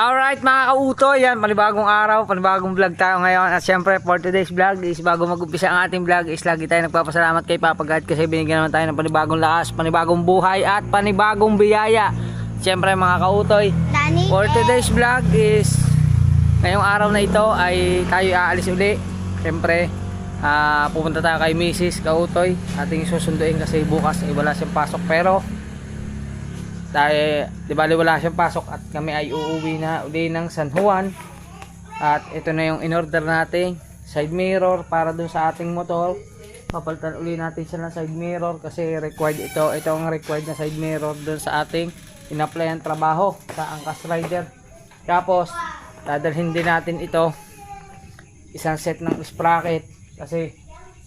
Alright mga kauto, yan, panibagong araw, panibagong vlog tayo ngayon. At syempre for today's vlog is bago mag-umpisa ang ating vlog is lagi tayo nagpapasalamat kay Papa God kasi binigyan naman tayo ng panibagong lakas, panibagong buhay at panibagong biyaya. Syempre mga kautoy, for today's vlog is ngayong araw na ito ay tayo aalis uli. Syempre pupunta tayo kay Mrs. Kautoy, ating susunduin kasi bukas ay wala siyang pasok, pero dahil di bali wala siyang pasok at kami ay uuwi na uli ng San Juan. At ito na yung in-order natin side mirror para dun sa ating motor. Papalitan uli natin siya ng side mirror kasi required ito ang required na side mirror dun sa ating in-applyan trabaho sa Angkas Rider. Tapos dadalhin din natin ito isang set ng sprocket kasi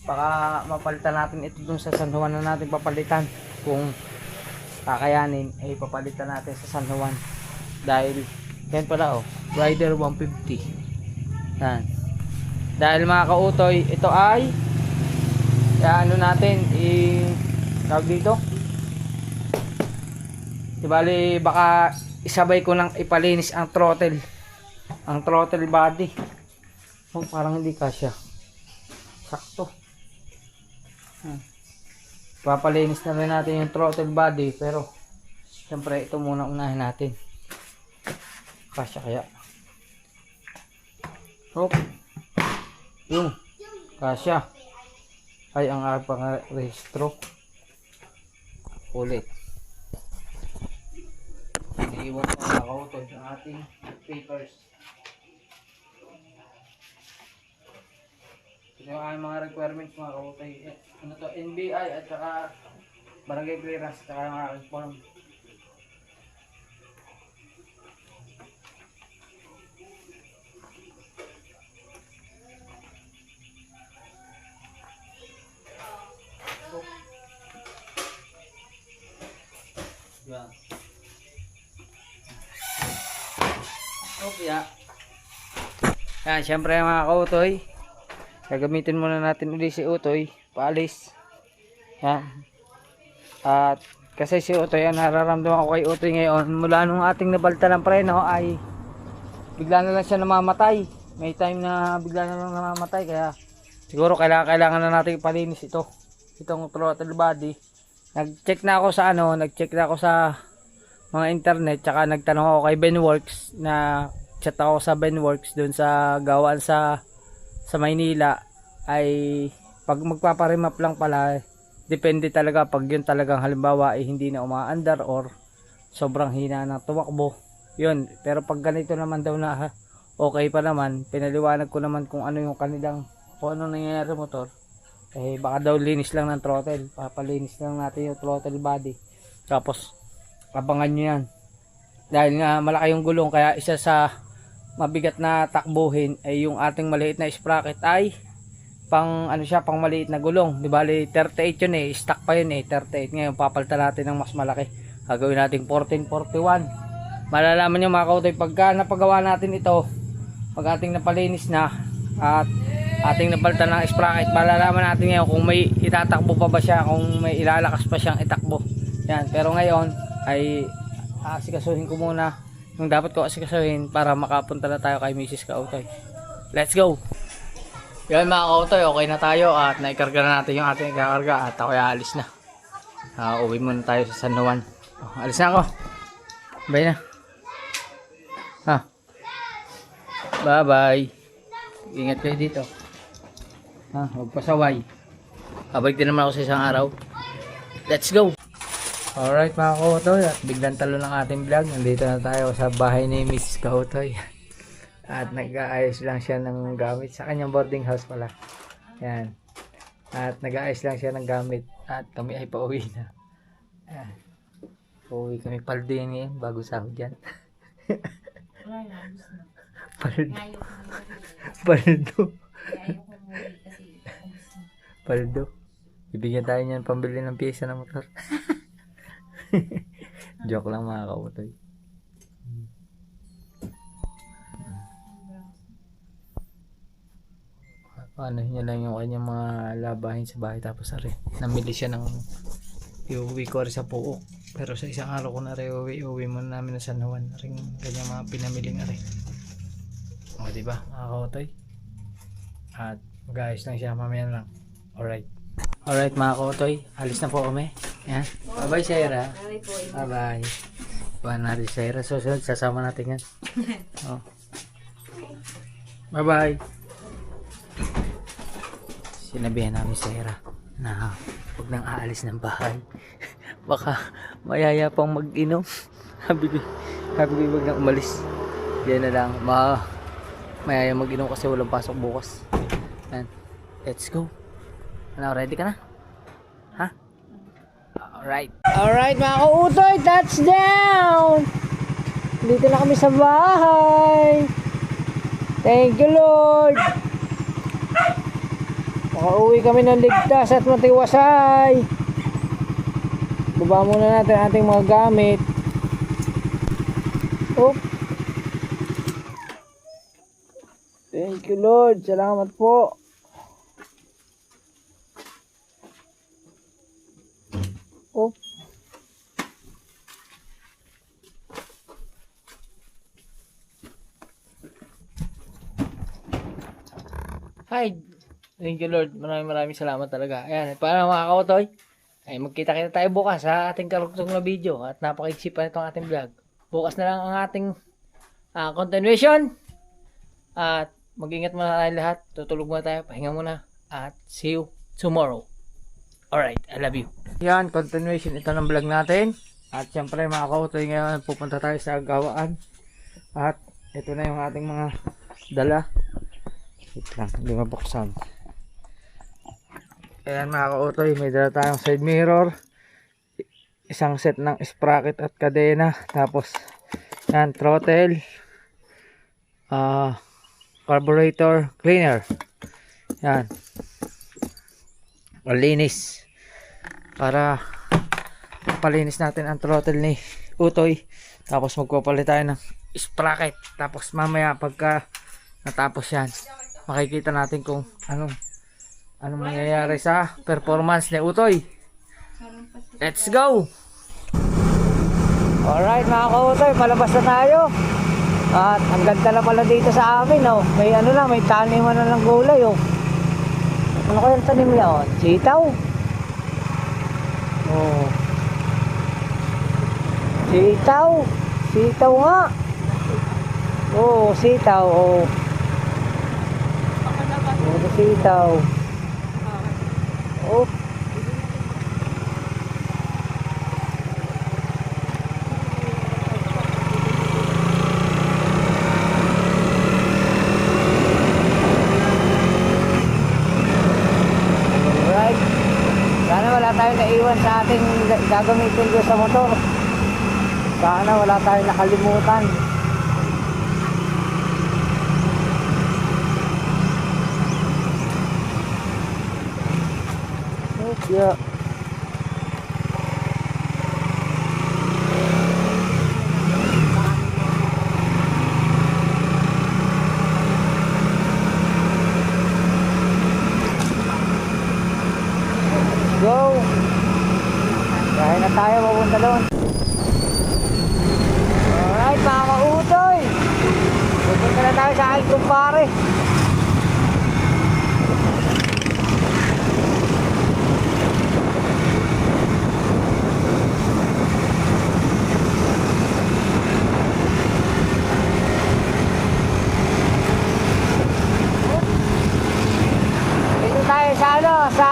baka mapalitan natin ito dun sa San Juan na natin papalitan. Kung kakayanin ay papalitan natin sa San Juan dahil yan pala Rider 150 yan. Dahil mga kautoy, ito ay ano natin tawag dito, di bali baka isabay ko nang ipalinis ang throttle body. Parang hindi kasya sakto. Papalinis na rin natin yung throttle body, pero siyempre ito muna unahin natin. Kasya kaya? Yung kasya ay ang pang rehistro ulit. Iiwan ko na ako yung ating papers. Ito yung aming mga requirements mga kautoy. Ano to, NBI at saka barangay clearance at saka yung aking form. Yan. Okay ya. Yan, syempre mga kautoy, gagamitin muna natin ulit si Utoy paalis. Yan. At kasi si Utoy, nararamdaman ko kay Utoy ngayon mula nung ating nabalta ng preno ay bigla na lang siya namamatay. May time na bigla na lang namamatay, kaya siguro kailangan na natin ipalinis itong throttle body. Nag-check na ako sa mga internet, tsaka nagtanong ako kay Benworks, na chat ako sa Benworks doon sa gawaan sa Maynila. Ay pag magpaparimap lang pala, depende talaga pag yun talagang halimbawa ay hindi na umaandar or sobrang hina ng tumakbo yun. Pero pag ganito naman daw na okay pa naman, pinaliwanag ko naman kung ano yung kanilang, kung ano nangyayari sa motor, eh baka daw linis lang ng throttle, papalinis lang natin yung throttle body, tapos abangan nyo yan. Dahil nga malaki yung gulong, kaya isa sa mabigat na takbuhin ay yung ating maliit na sprocket ay pang pang maliit na gulong. Di bali 38 yun stock pa yun 38. Ngayon papalitan natin ng mas malaki, gagawin natin 1441. Malalaman nyo mga kautoy pagka napagawa natin ito, pag ating napalinis na at ating napalitan ng sprocket, malalaman natin ngayon kung may itatakbo pa ba siya, kung may ilalakas pa siyang itakbo yan. Pero ngayon ay asikasuhin ko muna yung dapat ko asikasuhin para makapunta na tayo kay Mrs. Kautoy. Let's go! Yan mga kautoy, okay na tayo at naikarga na natin yung ating ikakarga at ako ay alis na. Uwi muna tayo sa San Juan. Alis na ako. Bye na. Bye bye. Ingat kayo dito. Huwag pasaway. Babalik din naman ako sa isang araw. Let's go! Alright mga kautoy, at biglang talo ng ating vlog. Nandito na tayo sa bahay ni Miss Kautoy. At nag-aayos lang siya ng gamit sa kanyang boarding house pala. Yan. At nag-aayos lang siya ng gamit. At kami ay pauwi na. Pauwi kami paldo yan ngayon bago sahod dyan. Paldo. Ibigyan tayo niyan pambili ng pyesa ng motor. Joke lang mga kautoy. Ano niya lang yung kanyang mga labahin sa bahay, tapos namili siya ng iuwi ko rin sa Puok. Pero sa isang araw ko na rin uwi muna namin na San Juan. Ring kanyang mga pinamiling na rin. O diba mga kautoy? At mag-ayos lang siya mamaya lang. Alright mga kautoy, alis na po kami. Yan. Bye bye Sarah. Bye bye. Bye natin Sarah. Susunod sasama natin yan. Oh. Bye bye. Sinabihan namin Sarah na huwag nang aalis ng bahay. Baka mayaya pang mag-inom. Sabi ko huwag nang umalis. Yan na lang. Mayaya mag-inom kasi walang pasok bukas. And let's go. Ano, ready ka na? Ha? Alright mga kautoy, touchdown! Dito na kami sa bahay. Thank you Lord. Makauwi kami ng ligtas at matiwasay. Baba muna natin ating mga gamit. Oh. Thank you Lord. Salamat po. Oh. Hi. Thank you Lord. Maraming salamat talaga. Ayan, para mga kautoy, ay magkita-kita tayo bukas sa ating karugtong na video at napakaiksi pa itong ating vlog. Bukas na lang ang ating continuation. At mag-ingat muna tayo lahat. Tutulog muna tayo. Pahinga muna. At see you tomorrow. Alright, I love you. Yan, continuation ito ng vlog natin. At syempre mga kautoy, ngayon pupunta tayo sa gawaan. At ito na yung ating mga dala. Wait lang, hindi mabuksan. Ayan mga kautoy, may dala tayong side mirror. Isang set ng sprocket at kadena. Tapos, yan, throttle. Carburetor cleaner. Yan. Malinis. Para palinis natin ang throttle ni Utoy. Tapos magpapalit tayo ng sprocket. Tapos mamaya pagka natapos yan, makikita natin kung anong mangyayari sa performance ni Utoy. Let's go! Alright mga kautoy, palabas na tayo. At ang ganda na pala dito sa amin, oh. May may taniman na ng gulay, oh. Ano kayang tanim niya, oh? Sitaw. Oh. Sitaw nga. Oh, sitaw, oh. Oh, sitaw. Oh. Tayo naiwan sa ating gagamitin ko sa motor. Sana wala tayong nakalimutan. Yeah. Go! Kaya na tayo, mapunta doon. Alright mga kautoy, pupunta na tayo sa aking kumpare. Dito tayo sa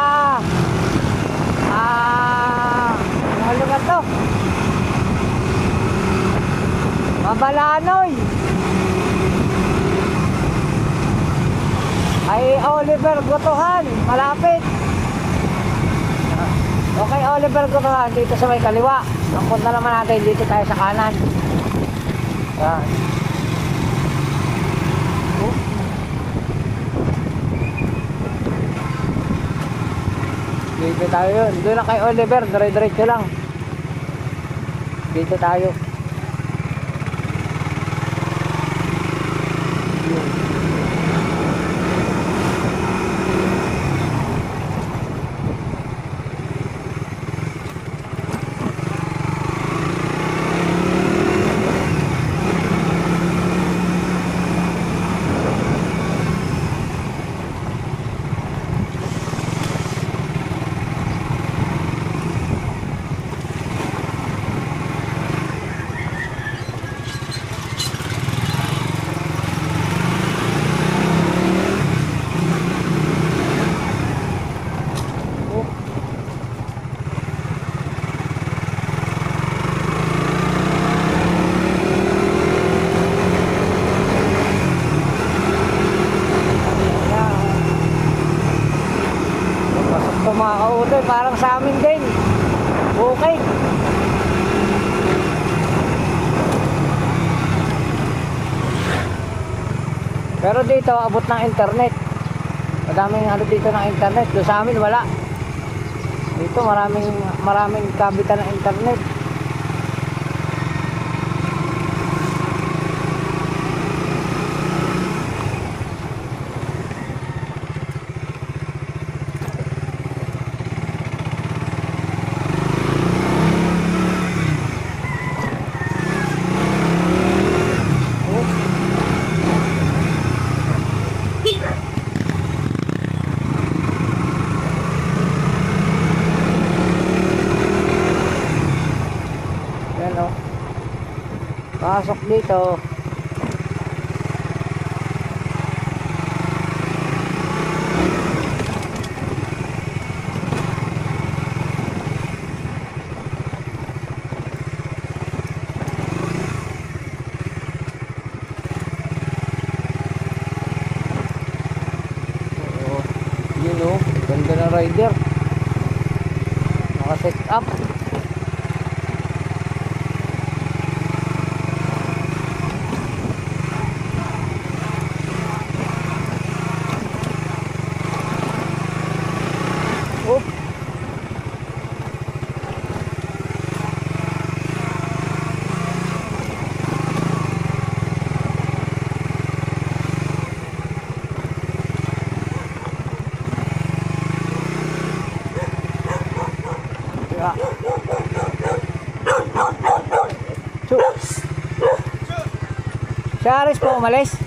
ano lugar to? Mabalanoy. Ay Oliver Gotohan, malapit. Okay, Oliver Gotohan, dito sa may kaliwa. Ang punta naman natin, dito tayo sa kanan. Yan. Dito tayo yun. Doon lang kay Oliver. Dire-diretso lang. Dito tayo. parang sa amin din. Okay. Pero dito abot ng internet. Madaming ano dito ng internet. Doon sa amin wala. Dito maraming kabitan ng internet. Yan o. Pasok dito. Oo. Yun o. Ganda na rider. Naka-set up. Oop. Yeah. Si Aris po umalis?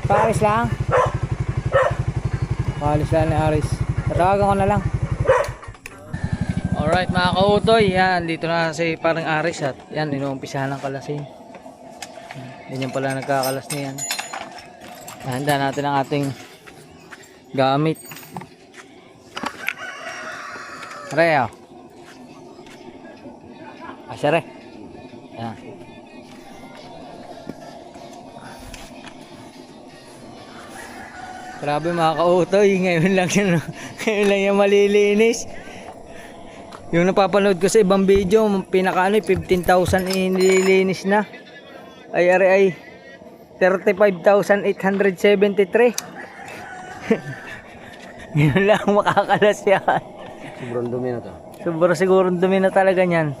Aris lang? Alis lang ni Aris. Tatawagan ko na lang. Alright mga kautoy, yan, dito na si parang Aris at yan, inuumpisahan ng kalasin. Yan pala nagkakalas niyan. Handa natin ang ating gamit. Reo. Asya re. Yan. Grabe mga kautoy, ngayon lang yan malilinis. Yung napapanood ko sa ibang video, pinakaano 15,000 nililinis na. Ay 35,873. Ngayon lang makakalas yan. Sobrang dumi na to. Sobrang sigurong dumi na talaga niyan.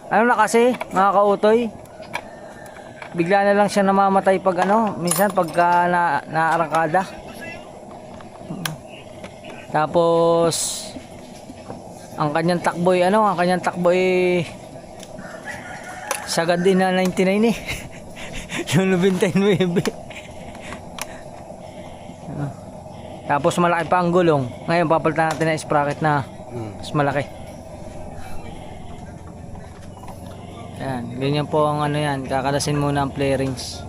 Ano na kasi mga kautoy, bigla na lang siya namamatay pag ano, minsan pagka naarangkada. Tapos ang kanyang takboy sagad din na 99 eh. Yung 99. Tapos malaki pa ang gulong. Ngayon papalitan natin ng sprocket na mas malaki. Yan, ganyan po ang ano yan, kakalasin muna ang flarings.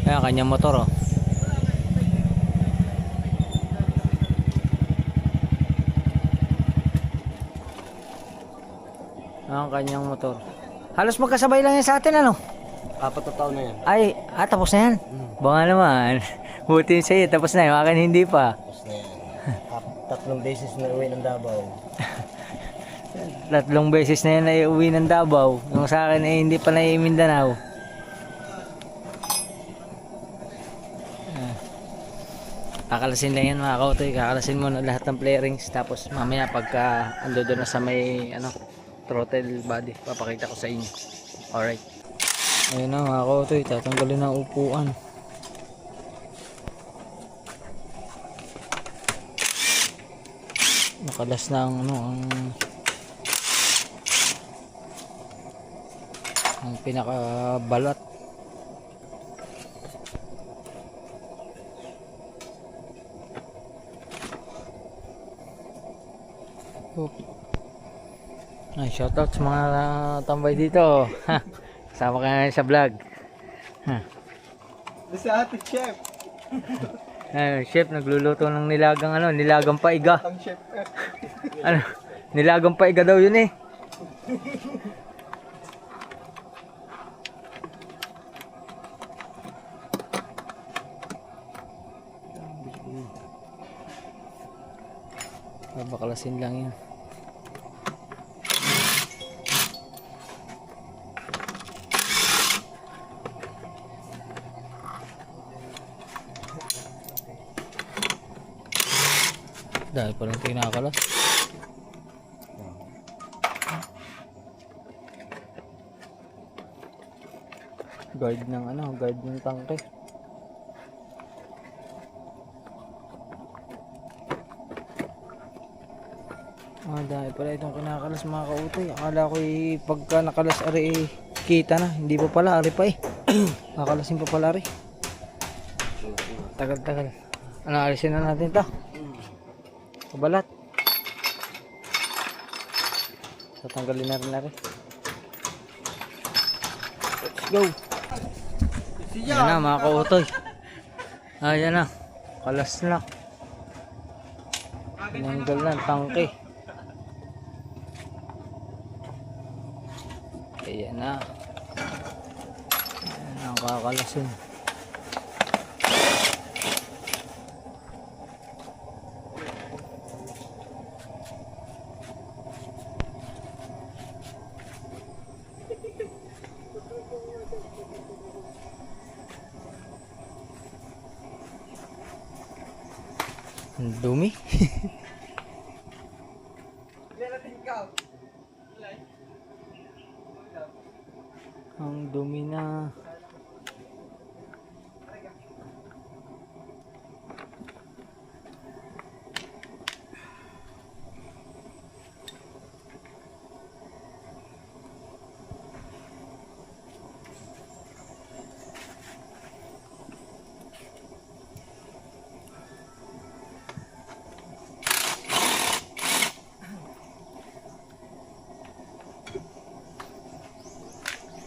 Yan, kanyang motor oh. Ang kanyang motor. Halos magkasabay lang yan sa atin ano? 4 na taon na yan. Ay, tapos na yan. Baka naman. Buti sa'yo, tapos na yung akin hindi pa. Tapos na yan. 3 beses na uwi ng Davao. 3 beses na yan ay uwi ng Davao. Yung sa akin ay hindi pa na Mindanao. Kakalasin lang yan mga kautoy. Kakalasin mo na lahat ng flarings. Tapos mamaya pagka ando doon na sa may throttle body, papakita ko sa inyo. Alright. Ayun na mga kautoy, tatanggalin ang upuan. Nakalas na ang pinakabalat. Ay, shoutout sa mga tambay dito. Kasama ka ngayon sa vlog. Si ate chef. Chef nagluluto ng nilagang paiga. Ang chef. Nilagang paiga daw yun eh. Babakalasin lang yan. Dahil palang kinakalas. Guard ng guard ng tangke. Dahil pala itong kinakalas mga kautoy. Akala ko pagka nakalas ari kita na. Hindi pa pala, ari pa Nakalasin pa pala ari. Tagal-tagal. Alisin na natin ito. Kabalat. Tatanggalin na rin. Let's go. Yan na mga kautoy. Ayan na. Kalas na. Tinanggal na ang tangke. Ayan na. Ayan na ang kakalasin. Ang dumi. Ang dumi na.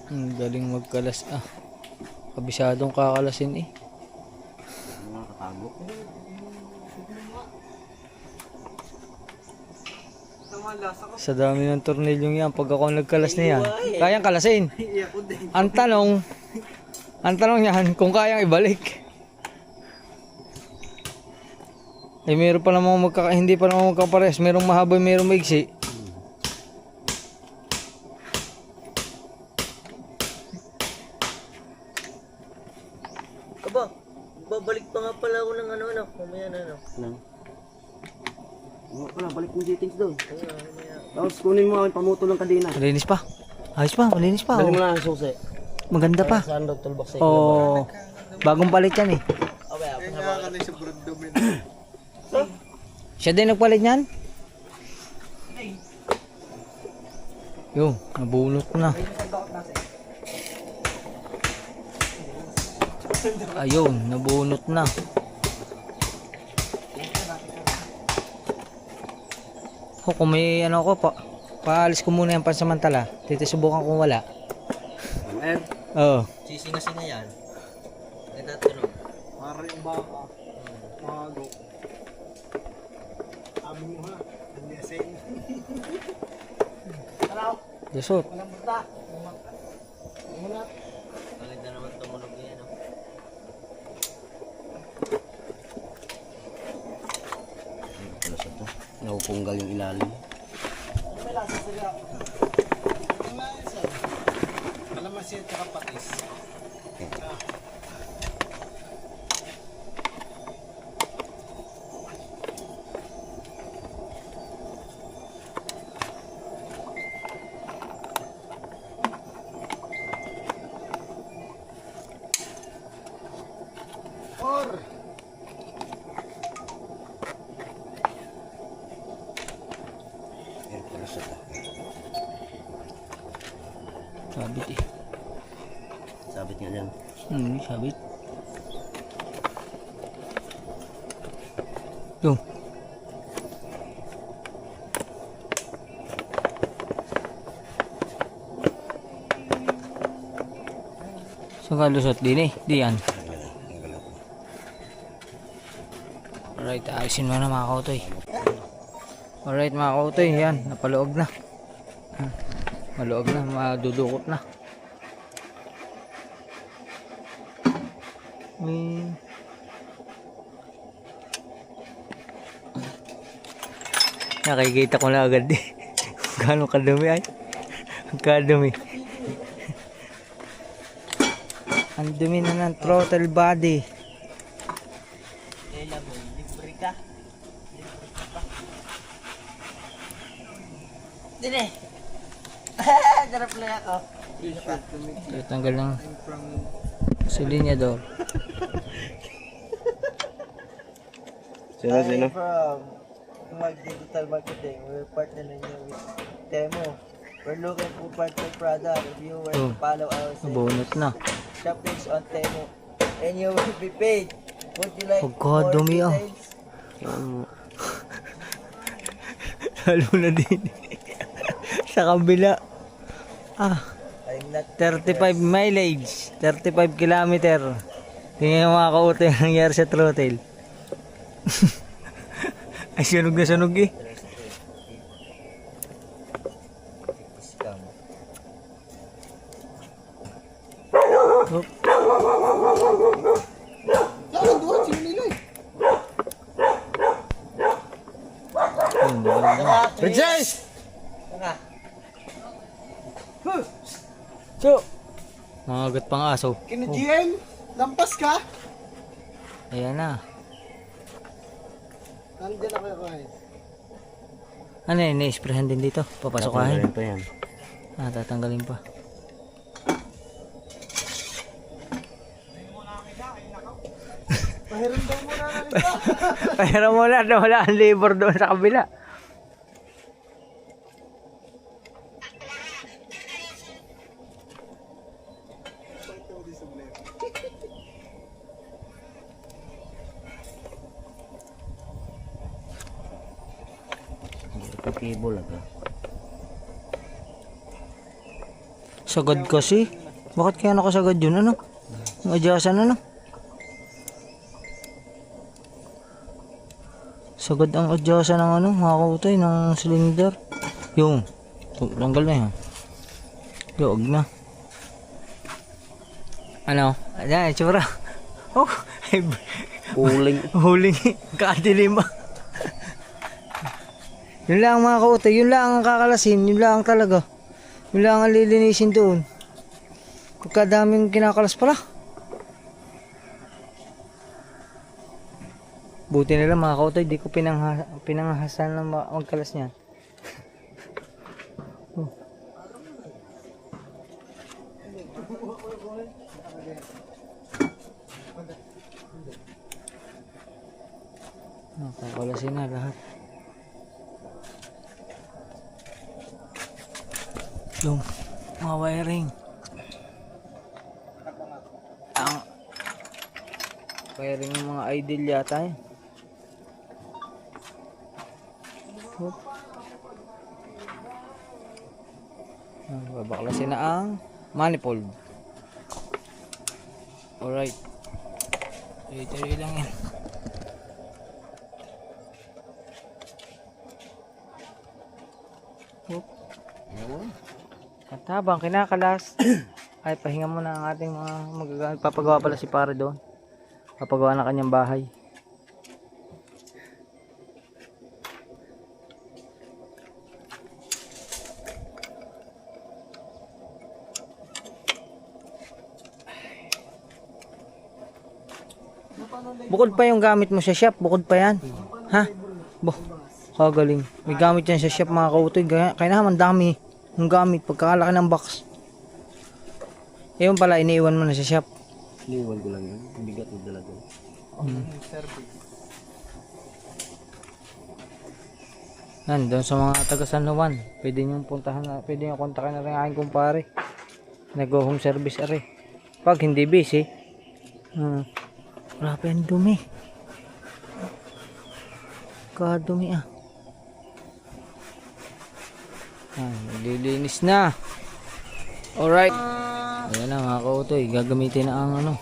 Ang galing magkalas Kabisadong kakalasin Nakatago. Sa dami ng tornilyong yan, pag ako nagkalas na yan, kayang kalasin. Ang tanong yan, kung kayang ibalik. Meron pa namang hindi pa namang magkapares, merong mahaba, merong maigsi. Aba, babalik pa nga pala ako ng mamaya na Wala, balik mo settings doon. Tapos kunin mo ang pamuto ng kadena. Malinis pa. Ayos pa, malinis pa. Dali mo lang ang susi. Maganda pa. Saan daw toolbox sa Bagong palit yan Siya din nagpalit niyan? Yung, nabunot na. Ayun, nabunot na. Kung may paalis ko muna yung pansamantala. Subukan kung wala. Oo. Sisinga-singa yan. Nagtatanong. Para yung baka. Mago. Sabi mo ha. Andeseng. Dusot. Walang buta. Umunat. Maganda naman tumunog yan. Napupunggal yung ilalim. Ano may lasa sila? Ang lasa. Kalamansi at saka patis. Sabit Sabit nga dyan. Sabit. Yung. So kalusot din di yan. Alright, ayusin mo na mga kautoy. Alright mga kautoy, yan, napaluog na. Maluog na, madudukot na. Nakikita ko na agad eh. Gano'ng kadumi ay. Ang kadumi. Ang dumi na ng throttle body. Kailan mo, libre ka? Dine! Darap lang ako. Tanggal ng silinyador. Sino? From Mag Digital Marketing. We're partnering with Temo. We're looking for partner product. If you were to follow our Bunot na. shop page on Temo and you will be paid. Would you like Pagkadumi ah. details? Lalo na din. Sa kabila. Ah, I'm not 35 mileage. 35 kilometer. Tingnan yung mga kauto yung nangyari sa throttle. Ay, sunog na sunog eh. scam. Oh, Saan doon? Sino nila eh? Rejoice! Nga. so, nangagat pang aso. Kina-GM? Lampas ka? Ayan na. Nandiyan ako yung kahit. Ano yun, na-sprayan din dito. Papasukahin. pa yan. Ah, tatanggalin pa. Pahiram daw muna na nito. Pero muna, wala ang labor doon sa kabila. Ito cable ako. Sagad kasi. Bakit kaya nakasagad yun? Ano? Ang adyasan ano? Sagad ang adyasan ng ano, mga kautoy, ng cylinder. Yung, tanggal na yan. Yoog na. Ano? Ayan, itsura. Oh, Huling. huling. Kadilim ba? Yun lang mga kautoy, yun lang ang kakalasin, yun lang talaga. Yun lang ang lilinisin doon. Pagkadaming kinakalas pala. Buti nila mga kautoy, di ko pinanghahasan ng magkalas niyan. Oh. Nakakalasin na lahat. Yung mga wiring. Ang wiring ng mga idol yata eh. Hop. Babaklasin na ang manifold. Alright. Tuloy lang yan. Hop. At habang kinakalas ay pahinga muna ang ating mga magagamit. Papagawa pala si pare doon. Papagawa na kanyang bahay. Bukod pa yung gamit mo sa shop, bukod pa yan. Ha? Kagaling. May gamit yan sa shop mga kautoy. Kaya naman dami yung gamit pagkakalaki ng box. Ayun pala, iniiwan mo na sa shop. Iniwan ko lang yun. Bigat mo dalaga. Yan, doon sa mga taga San Juan, pwede nyo puntahan na, pwede nyo kontakin na rin aking kumpare. Nag-home service are. Pag hindi busy, grabe ang dumi. Kadumi ah. Lilinis na. Alright. Ayan na mga kautoy, gagamitin na ang ano.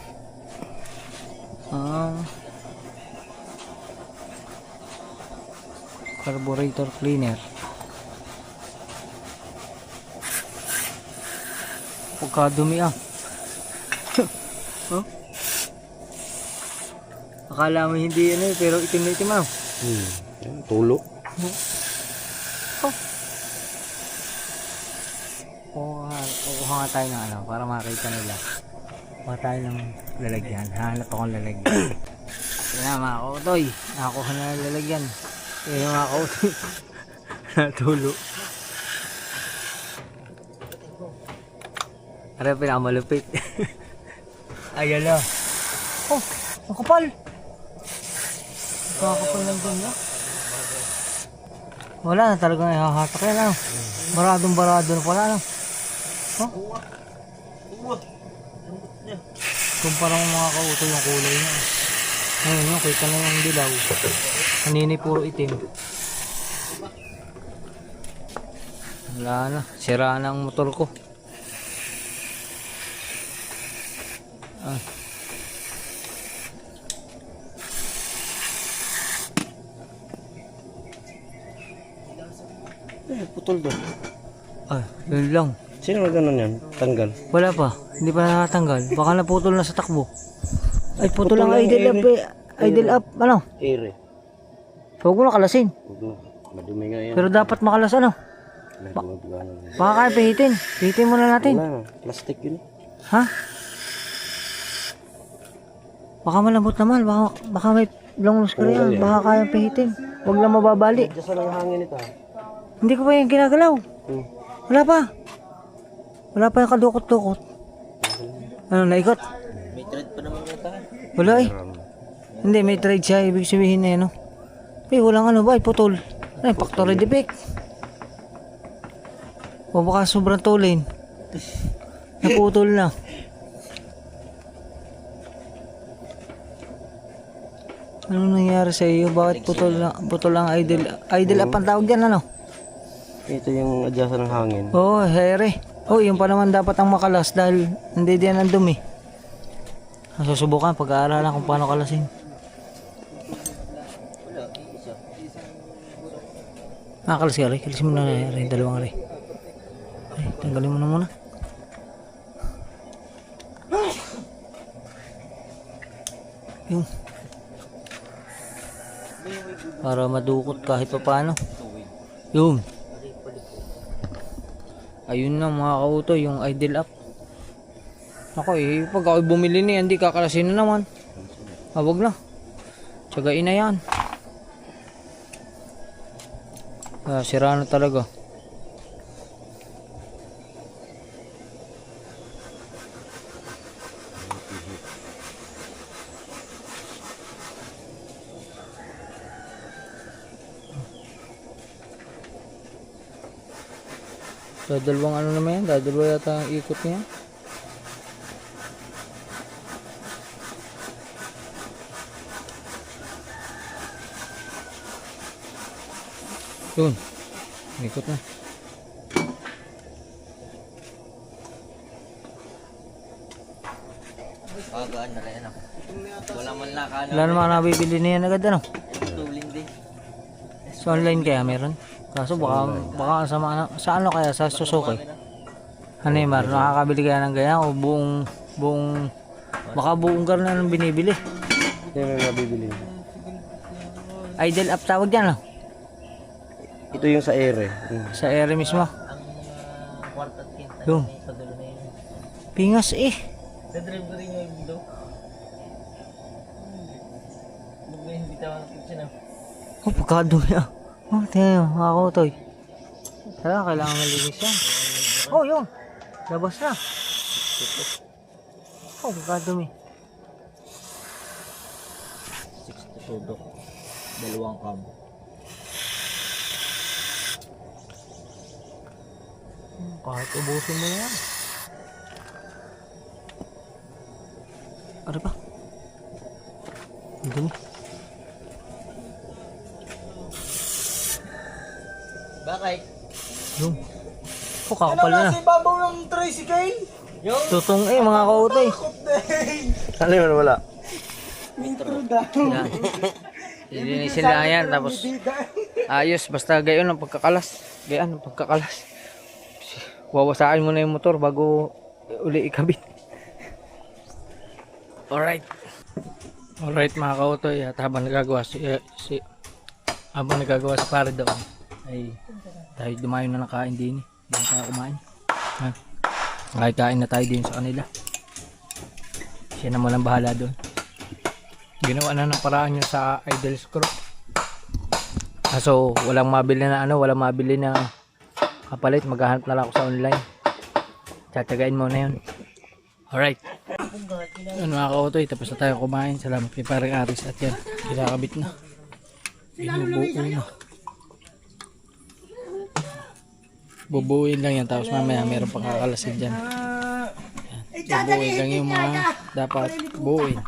Carburetor cleaner. Pagkadumi ah. Oh? Akala mo hindi ano pero itim na itim ah. Tulo. to. Kukuha nga tayo ng ano, para makita nila. Kuha tayo ng lalagyan. Hanap akong lalagyan. Yan na mga kautoy. Nakakuha na ng lalagyan. Yan mga kautoy. Natulo. Ano yung pinakamalupit? Ayan na. Oh, ang kapal. Nakakapal lang din niya. Wala na talagang ihahatak yan. Ano? Baradong barado na pala. Ano? Oh? Kumpara mo mga kautoy yung kulay niya. Ngayon yun, kita na yung dilaw. Kanini puro itim. Wala na, sira na ang motor ko. Ah. Putol doon. Yun lang. Sino na gano'n yan? Tanggal. Wala pa, hindi pa nakatanggal. Baka naputol na sa takbo. Ay, putol lang idle up eh. Idle up, ano? Ere. Huwag mo na kalasin. Huwag na. Madumi nga yan. Pero dapat makalas ano? Baka kaya pihitin. Pihitin muna natin. Wala. Plastic yun. Ha? Baka malambot naman. Baka may long loose ka rin. Baka kaya pihitin. Huwag lang mababali. Diyan sa lang hangin ito. Hindi ko pa yung ginagalaw. Wala pa. Wala pa yung kadukot-dukot. Ano, naikot? May thread pa naman ito. Wala eh. Hindi, may trade siya. Ibig sabihin na yun. Eh, walang ano ba? Putol. Ay, factory defect. O baka sobrang tulin. Naputol na. Ano nangyari sa iyo? Bakit putol ang idle? Idle up ang tawag dyan, ano? Ito yung adjustan ng hangin. Oo, here. Oh, yun pa naman dapat ang makalas dahil hindi diyan ang dumi. Susubukan, pag-aaralan kung paano kalasin. Kalas ka rin. Kalasin mo na rin. Dalawang rin. Ay, tanggalin mo na muna. Yung. Para madukot kahit pa paano. Yung. Ayun na mga kauto, yung idle up. Ako eh, pag ako bumili niya, hindi kakalasin na naman. Wag na. Tsagain na yan. Sira na talaga. Dadalawang ano naman yan? Dadalawa yata ang ikot niya. Yun. Ikot na. Pagaan na rin, ano? Wala man lakano. Wala naman nabibili niya agad, ano? Tuling din. So online kaya meron? Kaso baka sa ano kaya? Sa Suzuki? Ano yung Mar? Nakakabili kaya ng ganyan o buong baka buong car na nang binibili? Yan ang nabibili. Idle up tawag yan, no? Ito yung sa ere. Sa ere mismo. Ang kwarto at quinta. Yung. Padulo na yun. Pingas eh. Sa drive ko rin yung video. Huwag na yung bitawan ng kitchen, ah. Oh, pagkadumi ah. Oh, tingnan nyo, mga kautoy. Tara, kailangan malinis yan. Oh, yun. Labas na. Oh, pagkadumi. 6 tudok. 2 cam. Kahit ubusin mo na yan. Ano pa? Ang dumi. Bakit? Yung. Oh, kakapal na. Babaw ng tricycle? Yung? Tutong eh, mga kautoy. Ano yun, wala? Yan. Lilinisin lang yan, tapos ayos, basta gayon ang pagkakalas. Gayon ang pagkakalas. Wawasakin mo na yung motor bago uli ikabit. Alright. Alright mga kautoy, at habang nagagawa si pare doon, ay tayo dumayo na nakain din. Hindi na tayo kumain. Ha? Kain na tayo din sa kanila. Siya na walang bahala doon. Ginawa na ng paraan niya sa idol screw. So walang mabili na walang mabili na kapalit. Maghahanap na lang ako sa online. Tiyatagain mo na yun. Alright. Yun mga kautoy, tapos na tayo kumain. Salamat kay Parang Aris at yan. Kinakabit na. Binubuo na. Bubuuin lang yan, tapos mamaya meron pang kakalasin dyan. Yan. Bubuuin lang yung mga dapat buuin.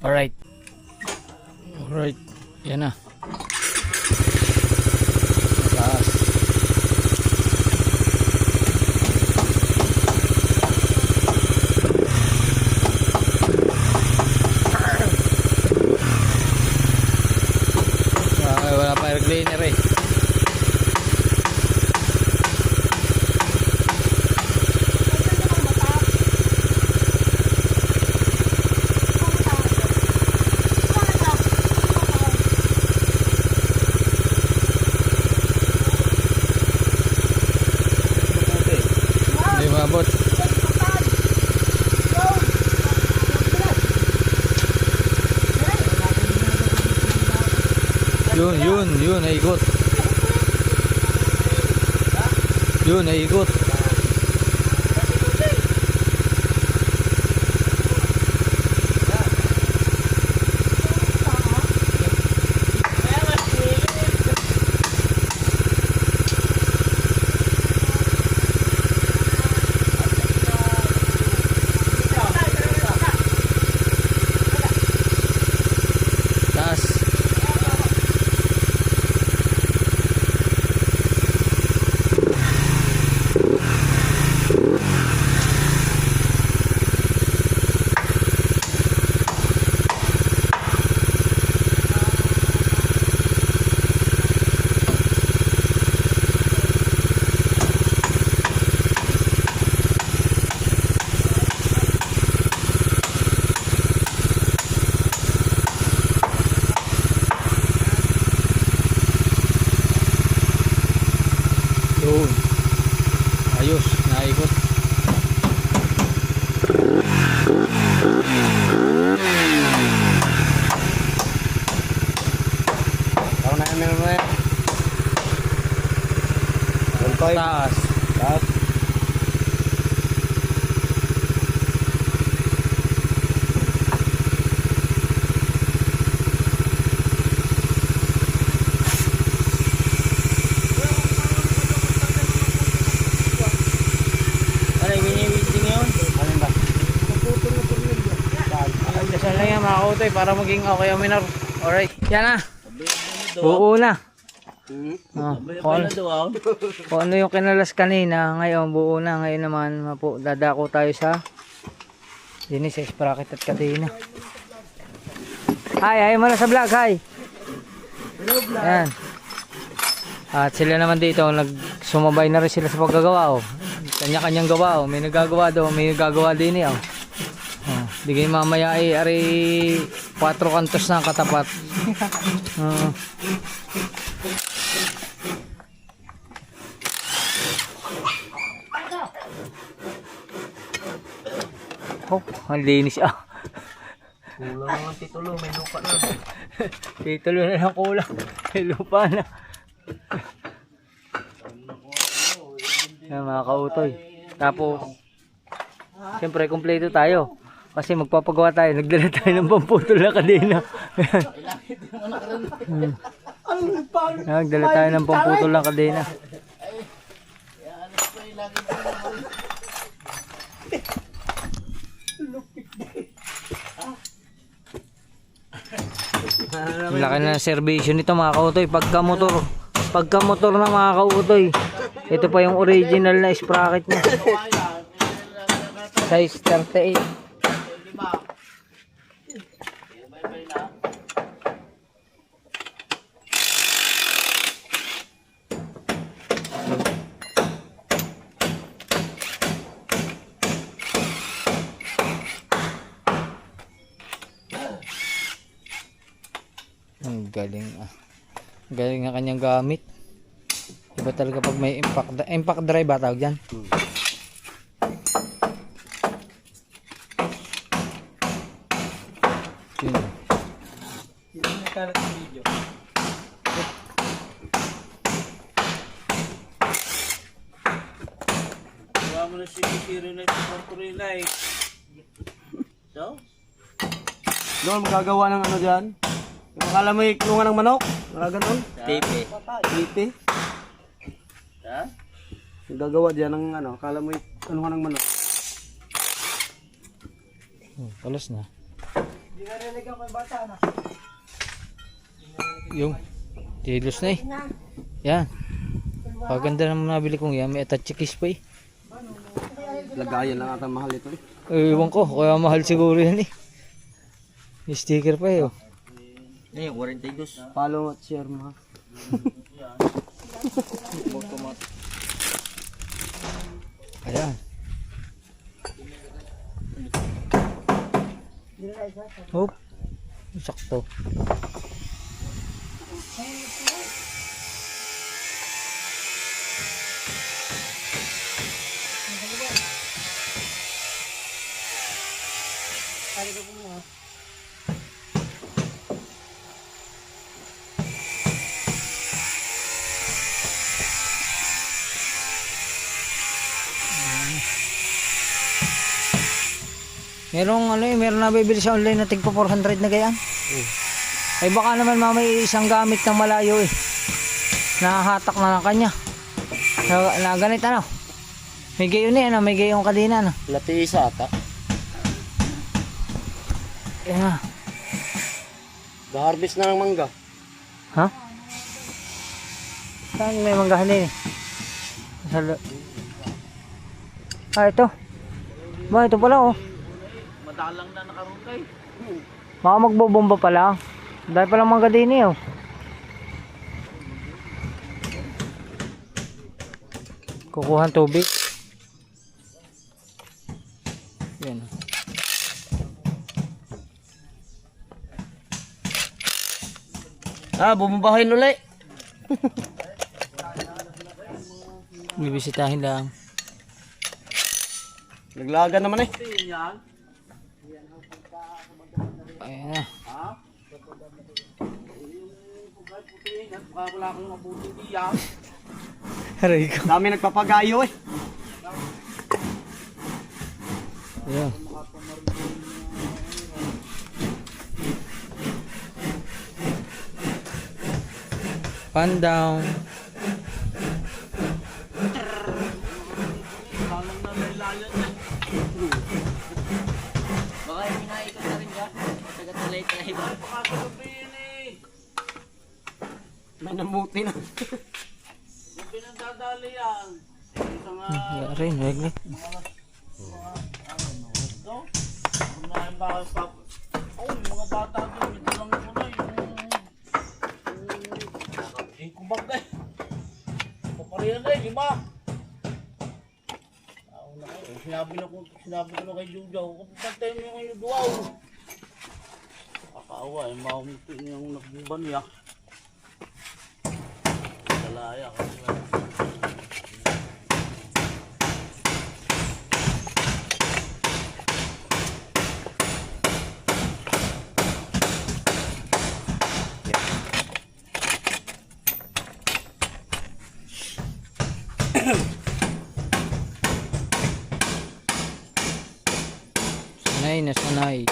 Alright. Alright. Yan na. Taas. Wala pa air cleaner eh. Hindi mabot. Yun, naikot. Yun, naikot. Taas. Yun. Ayos, naikot. Ako na meron na yan. 1.5. Taas. Taas. Ano, wini-winding yun? Alin ba? Ay, dasal lang yan mga kautoy para maging okay ang minor. Alright, yan na. Buo na. Oh, kung ano yung kinalas kanina, ngayon buo na. Ngayon naman dadako tayo sa dinis sa sprocket at kadena. Hi mo na sa vlog, hi. Yan. At sila naman dito, nagsumabay na rin sila sa paggagawa. Oh. Kanya-kanyang gawa. Oh. May nagagawa daw, may nagagawa din eh. Oh. Oh. Digay mamaya ay ari 4 kantos na katapat. Oh, ang linis ah. Kulang lang titulo, may lupa na. Titulo na lang kulang. May lupa na. Yan mga kautoy. Tapos, siyempre kumpleto tayo. Kasi magpapagawa tayo. Nagdala tayo ng pamputol na kadena. Nagdala tayo ng pamputol na kadena. Laki na servisyo nito mga kautoy. Pagka motor na mga kautoy, ito pa yung original na sprocket niya. Size 38. Ang galing ah. Galing ang kanyang gamit. Iba talaga pag may impact drive ba tawag dyan? Yun. Hindi na kalat yung video. Gawa mo na sinisiro na ito sa kurilay. So? Doon, magagawa ng ano dyan. Yung akala mo yung kulungan ng manok. Mga ganun. Tepe. Lipi. Ha? Magagawa dyan ng ano. Akala mo yung kulungan ng manok. Palos na. Hindi na nilagyan ko yung bata na. Yung tilos na eh. Yan. Paganda naman nabili kong yan. May attach case pa eh. Lagayan lang ata mahal ito eh. Ewan ko. Kaya mahal siguro yan eh. May sticker pa eh. Oh. Eh, warranty dos. Follow at share mo ha. Ayan. Hop. Sakto. Merong ano eh, meron nabibili sa online na tigpa 400 na gayaan. Ay baka naman mamay isang gamit ng malayo eh. Nahahatak na ng kanya. Na ganit ano. May gayon eh, ano, may gayon kadina ano. Lati isa ata. Ayan na. Ga-harvest na ng mangga. Ha? Saan may manggahan din eh? Ito. Ba, ito pala oh. Madalang na nakarungkay. Baka magbobomba pala. Dahil palang mangga din eh oh. Kukuha ng tubig. Yan. Bumbahin ulit. Bibisitahin lang. Naglaga naman eh. Ayan na. Wala akong mabuti diyan. Aray ko. Dami nagpapagayo eh. Ayan. Pan down. Lalang na may layan na. Baka yung minaikot na rin dyan. Taga-talay-talay ba? Baka sabihin eh. May namuti na. Yung pinagdadali yan. Isa nga. Rin, wag na. Ito. Unahin ba kayo pa? Oh, yung mga bata doon. Ito lang mo na yung... Kumbagay. Paparihan na eh, lima. Sinabi ko na kay Jujaw, kapag mo yung kayo duwaw. Kakaawa eh, mahuminti niyang nagbuban niya. Dalaya kasi. Sanay na sanay.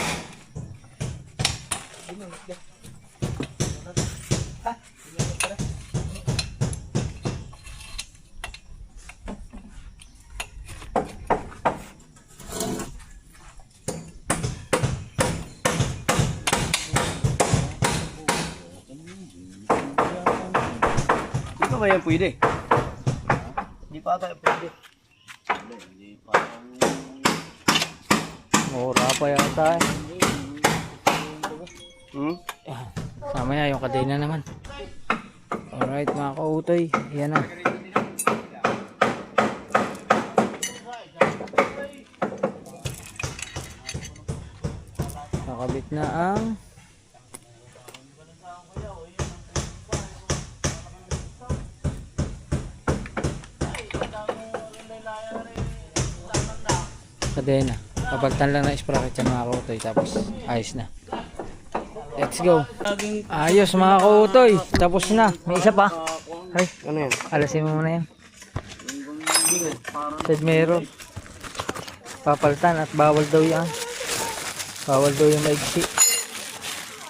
Hindi pa ba yan pwede? Hindi pa ata pwede. Hindi pa. Mura pa yata eh. Sama niya yung kadena naman. Alright mga kautoy. Yan na. Nakabit na ang kadena. Papalitan lang ng sprocket sa mga kautoy tapos ayos na. Let's go. Ayos mga kautoy. Tapos na. May isa pa. Ay, Ano yan? alasin mo muna yan. Side mirror. Papalitan at bawal daw yan. Bawal daw yung maigsi.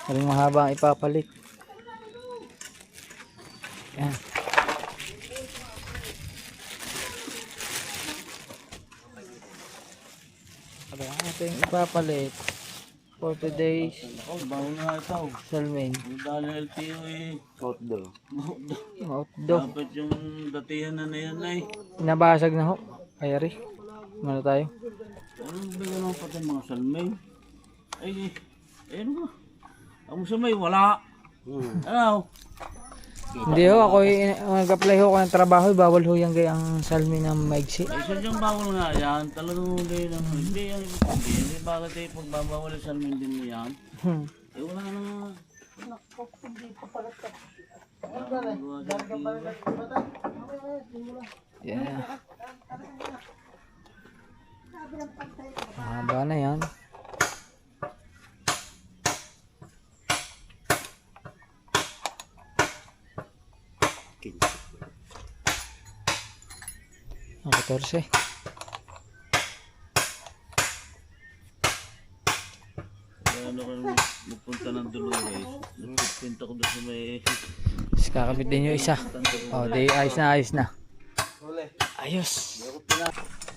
Maring mahaba ang ipapalit. Yan. Aba, ating ipapalit. 40 days. Oh, bago nga ito. Salmin. Ang dali LTO eh. Outdoor. Outdo. Dapat yung datihan na yan ay. Nabasag na ho. Ayari. Ano tayo? Ano ba naman pati mga salmay? Ay, ano ba? Ang salmay, wala. Ano? Hindi ho. Ako nag-apply ho ako ng trabaho. Bawal ho yan gayang salmin ng maigsi. Ay, sadyang bawal nga yan. Talagang hindi lang. Hindi yan. Hindi. Bakit eh, pag babawal yung salmin din mo yan? Eh, wala na nga. Yeah. Mahaba na yan. Ang 14. Ano ka magpunta ng Dolores? Nagpinta ko doon sa may... Tapos kakabit din yung isa. Oh, di ayos na, ayos na. Ayos.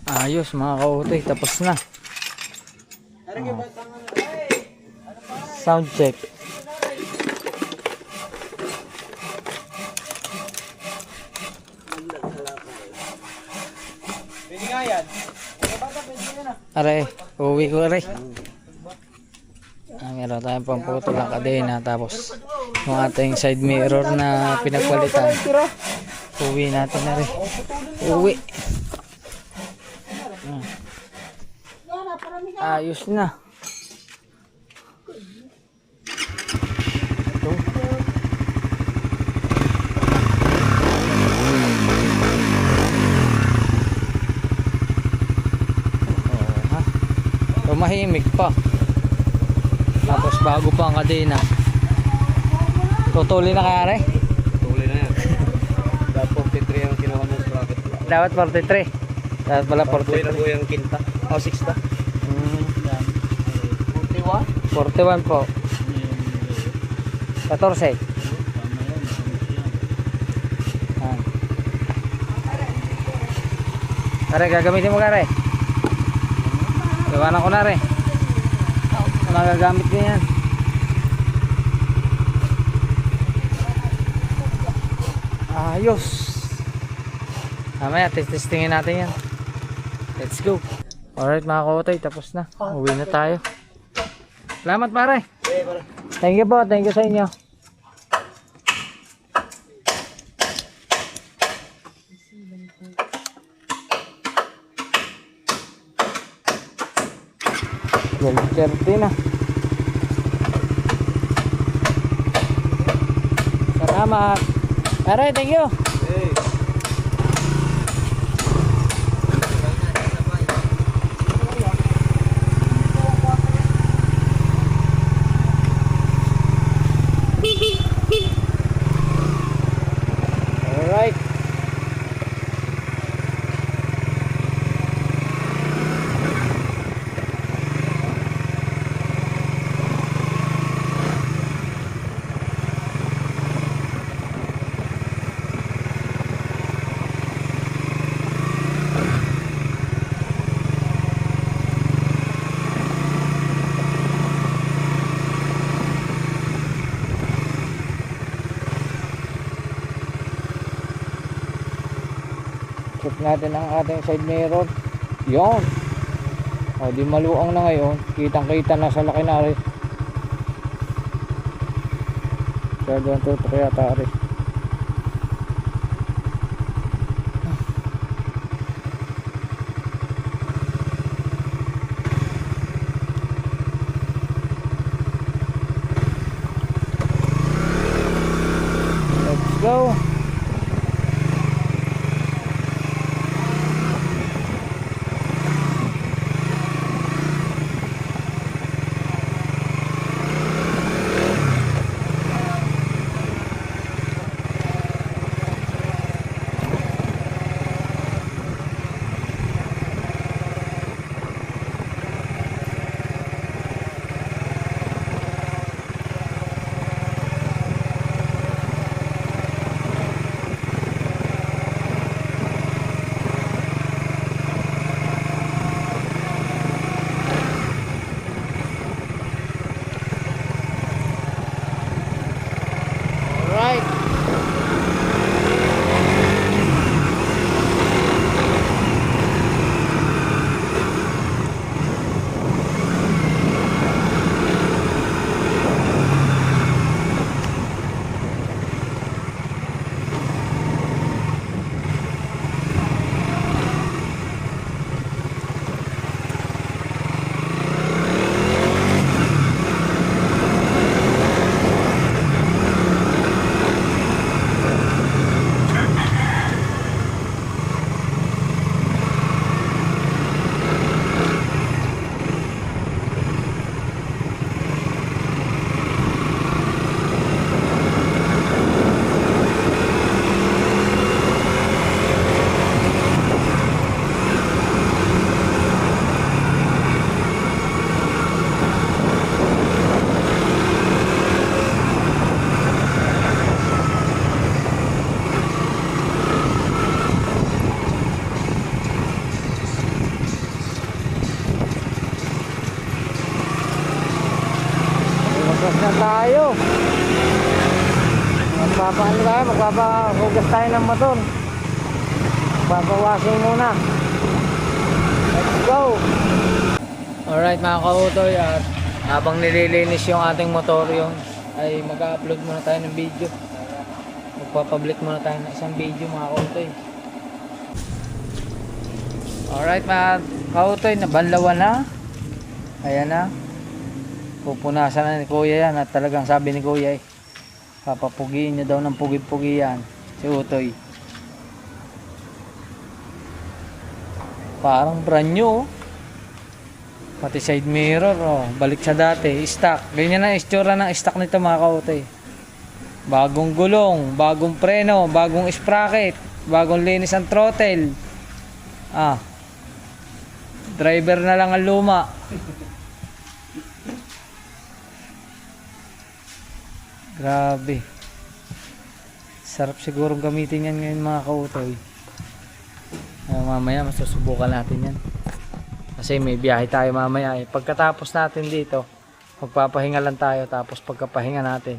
Ayos mga kautoy, tapos na. Oh. Sound check. Pwede nga yan. Aray, uwi ko aray. Meron tayong pamputol ng kadena tapos yung ating side mirror na pinagpalitan. Uwi natin na rin. Uwi. Ayos na. Ito. Tumahimik pa. Tapos bago pa ang kadena. Tutuloy na kaya rin? Tuloy na yan. Dapat 43 ang kinuha mo sprocket. Dapat 43. Dapat pala Tuloy na 43. po yung quinta. O, 6 ta. 41 po. 14. Ah. Kare, gagamitin mo kare. Gawanan ko na rin. Magagamit ko yan. Ayos. Mamaya testingin natin yan. Let's go. Alright mga kautoy, tapos na. Uwi na tayo. Salamat pare. Thank you po, thank you sa inyo. Welcome na. Salamat. Pare, thank you. Alright. Check natin ang ating side mirror. Yon. O di maluang na ngayon. Kitang kita na sa laki na rin. Kaya doon tutok yata rin. Let's go. magpapahugas tayo ng motor. Magpapawashing muna. Let's go! Alright mga kautoy, at habang nililinis yung ating motor yung ay mag-upload muna tayo ng video. Magpapublic muna tayo ng isang video mga kautoy. Alright mga kautoy, nabanlawan na. Ayan na. Pupunasan na ni kuya yan, at talagang sabi ni kuya papapugiin niya daw ng pugi-pugi yan si Utoy. Parang brand new, oh. Pati side mirror, oh. Balik sa dati, stock. Ganyan na istura ng stock nito mga kautoy. Bagong gulong, bagong preno, bagong sprocket, bagong linis ang throttle. Driver na lang ang luma. Grabe. Sarap sigurong gamitin yan ngayon mga kautoy. Mamaya masusubukan natin yan. Kasi may biyahe tayo mamaya. Pagkatapos natin dito, magpapahinga lang tayo. Tapos pagkapahinga natin,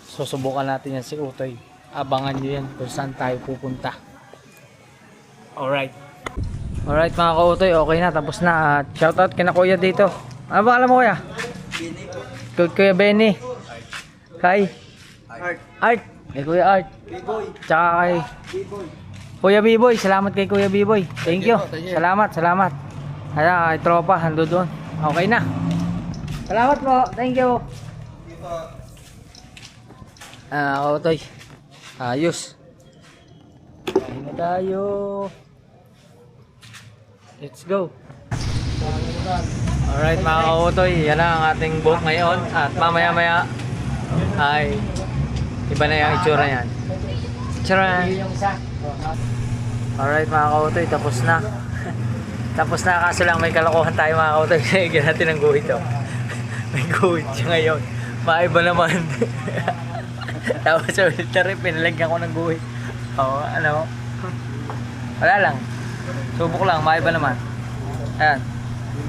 susubukan natin yan si Utoy. Abangan nyo yan kung saan tayo pupunta. Alright. Alright mga kautoy, okay na. Tapos na. Shoutout kina kuya dito. Ano ba alam mo kuya? Kuya Benny. Kay Art. Kay Kuya Art. B-boy. Tsaka kay Kuya B-boy. Salamat kay Kuya B-boy. Thank you. Salamat. Ayan, kay tropa. Hando doon. Okay na. Salamat po. Thank you. Kautoy. Ayos. Kain na tayo. Let's go. Alright mga kautoy. Yan na ang ating buhok ngayon. At mamaya ay iba na yung itsura yan. Alright mga kautoy, tapos na. Tapos na, kaso lang may kalokohan tayo mga kautoy. Nagyan natin ng guhit to. May guhit siya ngayon. Maiba naman. Tapos sa military, pinalagyan ko ng guhit. Wala lang. Subok lang, maiba naman. Ayan.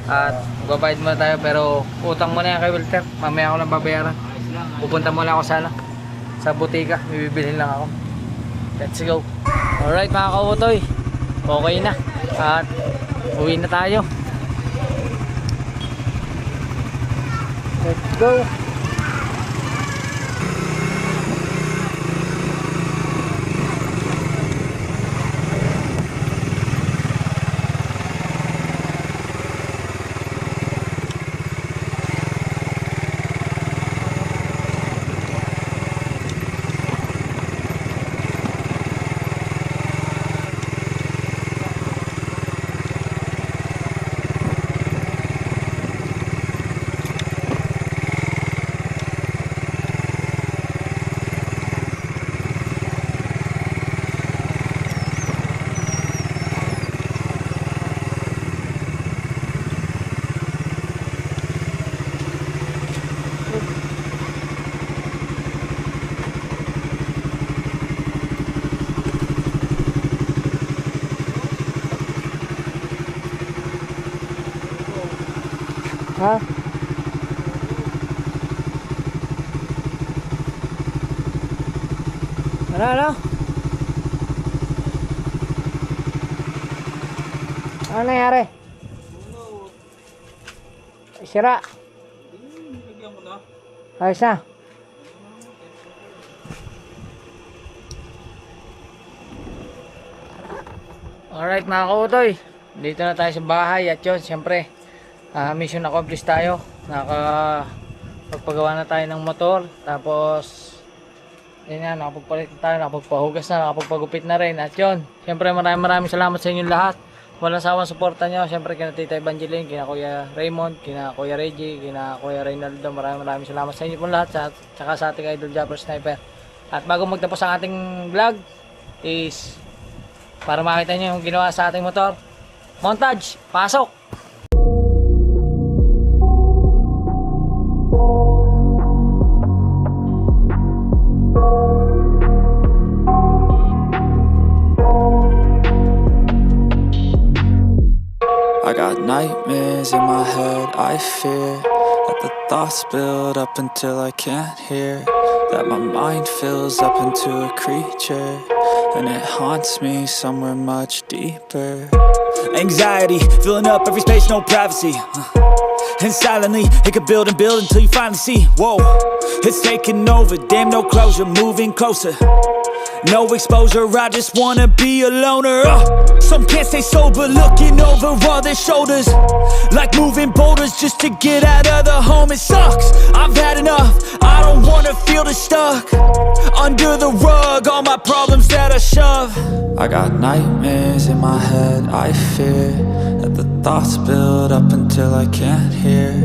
At babayad muna tayo, pero utang muna yan kay Wilter. Mamaya ako lang babayaran. Pupunta muna ako sa butika, bibilhin lang ako. Let's go. Alright mga kautoy, okay na. At uwi na tayo. Let's go. Ha? Ano? Ano nangyari? Sira. Ayos na. Alright mga kautoy, dito na tayo sa bahay at yun, siyempre mission accomplished tayo. Nakapagpagawa na tayo ng motor. Tapos yun nga, nakapagpalit tayo, nakapagpahugas na, nakapagpagupit na rin. At yun, siyempre maraming salamat sa inyong lahat. Walang sawang suporta nyo. Siyempre kina Tita Evangeline, kina Kuya Raymond, kina Kuya Reggie, kina Kuya Reynaldo. Maraming salamat sa inyo po lahat. Tsaka sa ating idol Japper Sniper. At bago magtapos ang ating vlog is para makita nyo yung ginawa sa ating motor, montage, pasok! I got nightmares in my head, I fear that the thoughts build up until I can't hear. that my mind fills up into a creature, and it haunts me somewhere much deeper. Anxiety, filling up every space, no privacy. And silently, it could build and build until you finally see. Whoa, it's taking over, damn no closure, moving closer. No exposure, I just wanna be a loner. Some can't stay sober, looking over all their shoulders, like moving boulders just to get out of the home. It sucks, I've had enough, I don't wanna feel the stuck under the rug, all my problems that I shove. I got nightmares in my head, I fear that the thoughts build up until I can't hear.